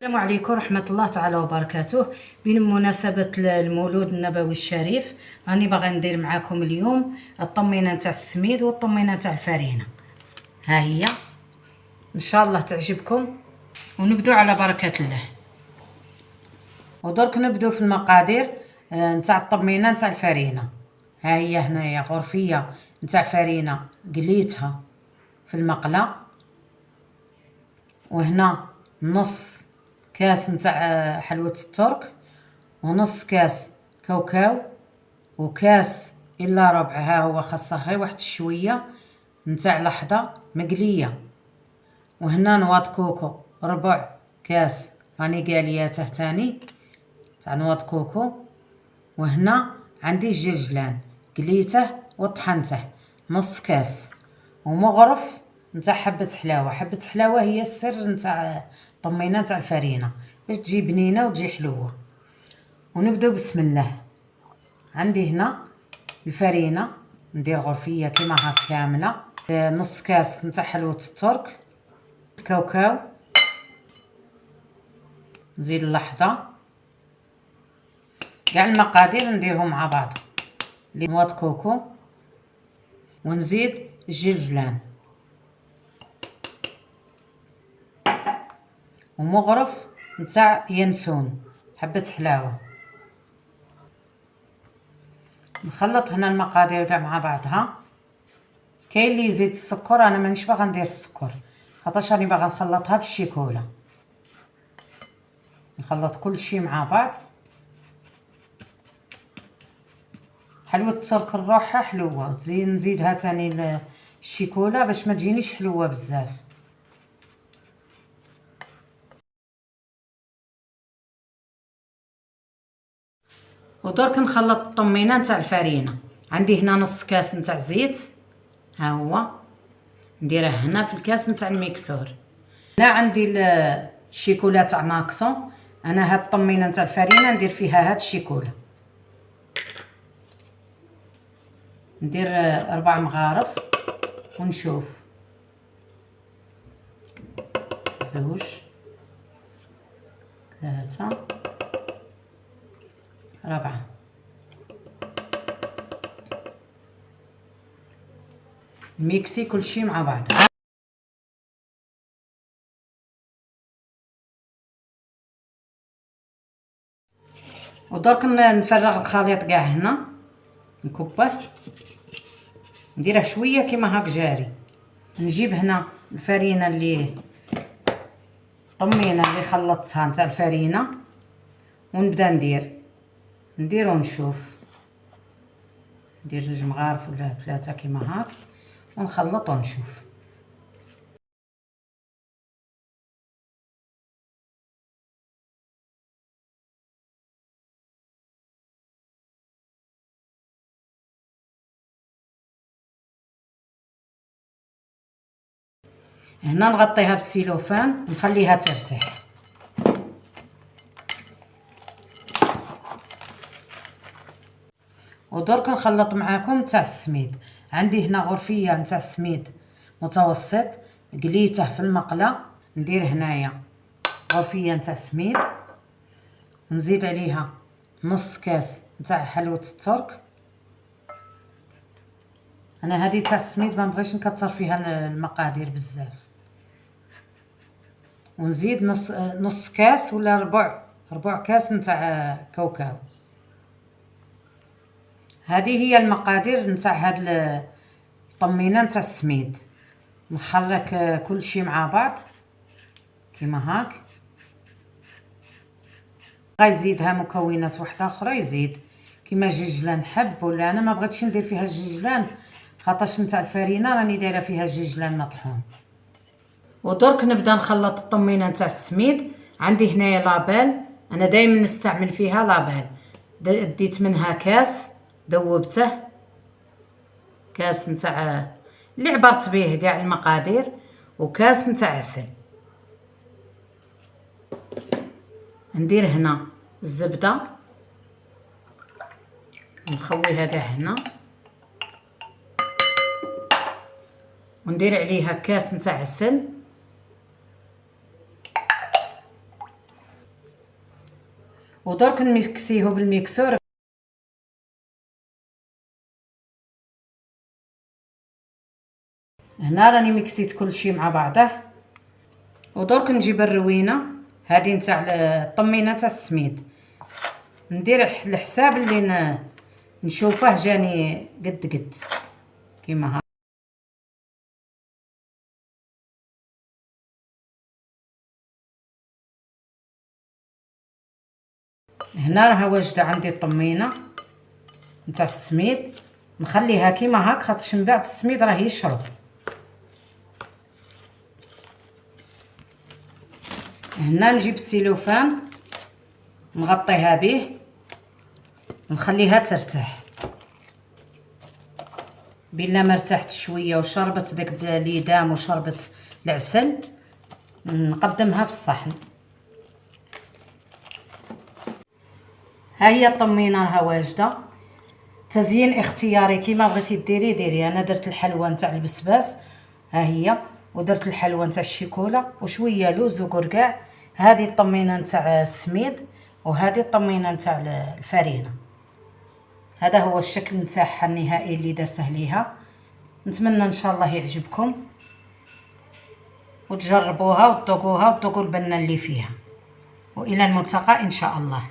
السلام عليكم ورحمة الله تعالى وبركاته. بمناسبة المولود النبوي الشريف راني باغا ندير معاكم اليوم الطمينة نتاع السميد والطمينة نتاع الفرينة. ها هي ان شاء الله تعجبكم ونبدو على بركة الله. ودرك نبدو في المقادير نتاع الطمينة نتاع الفرينة. ها هي هنايا غرفية نتاع فرينة قليتها في المقلة، وهنا نص كاس نتاع حلوة الترك، ونص كاس كاوكاو، وكاس الا ربع ها هو خاصه غير واحد شويه نتاع لحظه مقليه، وهنا نواض كوكو ربع كاس راني قالياته تاني تاع نواض كوكو، وهنا عندي الجرجلان قليته وطحنته نص كاس، ومغرف نتاع حبة حلاوة. حبة حلاوة هي السر نتاع الطمينة نتاع الفرينة باش تجي بنينة وتجي حلوة. ونبداو بسم الله. عندي هنا الفرينة ندير غرفية كيما هاك كاملة، نص كاس نتاع حلوة الترك، الكاوكاو، نزيد اللحظة، كاع المقادير نديرهم مع بعض، نواة كوكو، ونزيد الجرجلان، ومغرف نتاع ينسون حبة حلاوة. نخلط هنا المقادير كاع مع بعضها. كاين اللي يزيد السكر، انا مانيش باغا ندير السكر خاطرش راني باغا نخلطها بالشيكولا. نخلط كل شيء مع بعض. حلوة الترك نروحها حلوة، وتزيد نزيدها تاني الشيكولا باش ما تجينيش حلوة بزاف. ودرك نخلط الطمينه نتاع الفرينه. عندي هنا نص كاس نتاع زيت، ها هو نديره هنا في الكاس نتاع الميكسور. هنا عندي الشيكولا تاع ماكسون، انا هاد الطمينه نتاع الفرينه ندير فيها هاد الشيكولا. ندير 4 مغارف ونشوف 2 3 4. ميكسي كل شيء مع بعض. ودرك نفرغ الخليط كاع هنا، نكبه نديره شويه كيما هاك جاري. نجيب هنا الفرينه اللي طمينه اللي خلطتها نتاع الفرينه، ونبدا ندير ونشوف. ندير 2 مغارف ولا 3 كيما هاك، ونخلط ونشوف. هنا نغطيها بالسيلوفان ونخليها ترتاح. ودرك نخلط معاكم تاع السميد. عندي هنا غرفيه نتاع السميد متوسط قليته في المقله، ندير هنايا غرفيه نتاع سميد، نزيد عليها نص كاس نتاع حلوة الترك. انا هذه تاع السميد ما نبغيش نكثر فيها المقادير بزاف. ونزيد نص كاس ولا ربع كاس نتاع كاوكاو. هذه هي المقادير نتاع هاد الطمينه نتاع السميد. نحرك كل شيء مع بعض كيما هاك. غيزيدها مكونات واحده اخرى، يزيد كيما الججلان حب، ولا انا ما بغيتش ندير فيها الججلان خاطرش نتاع الفرينه راني دايره فيها الججلان مطحون. ودرك نبدا نخلط الطمينه نتاع السميد. عندي هنايا لابال، انا دائما نستعمل فيها لابال. ديت منها كاس ذوبته، كاس نتاع اللي عبرت به كاع المقادير، وكاس نتاع عسل. ندير هنا الزبده نخويها كاع هنا، وندير عليها كاس نتاع عسل، ودرك نميكسيه بالميكسور. هنا راني ميكسيت كلشي مع بعضه. ودرك نجيب الروينه هذه نتاع الطمينه تاع السميد، ندير الحساب اللي نشوفه جاني قد كيما ها. هنا راها واجده عندي الطمينه نتاع السميد، نخليها كيما هاك خاطرش من بعد السميد راه يشرب. هنا نجيب السيلوفان نغطيها به، نخليها ترتاح. بلا ما ارتاحت شويه وشربت داك الليدام وشربت العسل، نقدمها في الصحن. ها هي الطمينه راها واجده. تزيين اختياري كيما بغيتي ديري. انا درت الحلوى نتاع البسباس ها هي، ودرت الحلوى نتاع الشيكولا وشويه لوز وقرقاع. هذه الطمينه نتاع السميد وهذه الطمينه نتاع الفرينه. هذا هو الشكل نتاعها النهائي اللي درته ليها. نتمنى ان شاء الله يعجبكم وتجربوها وتذوقوها وتذوقوا البنه اللي فيها. والى الملتقى ان شاء الله.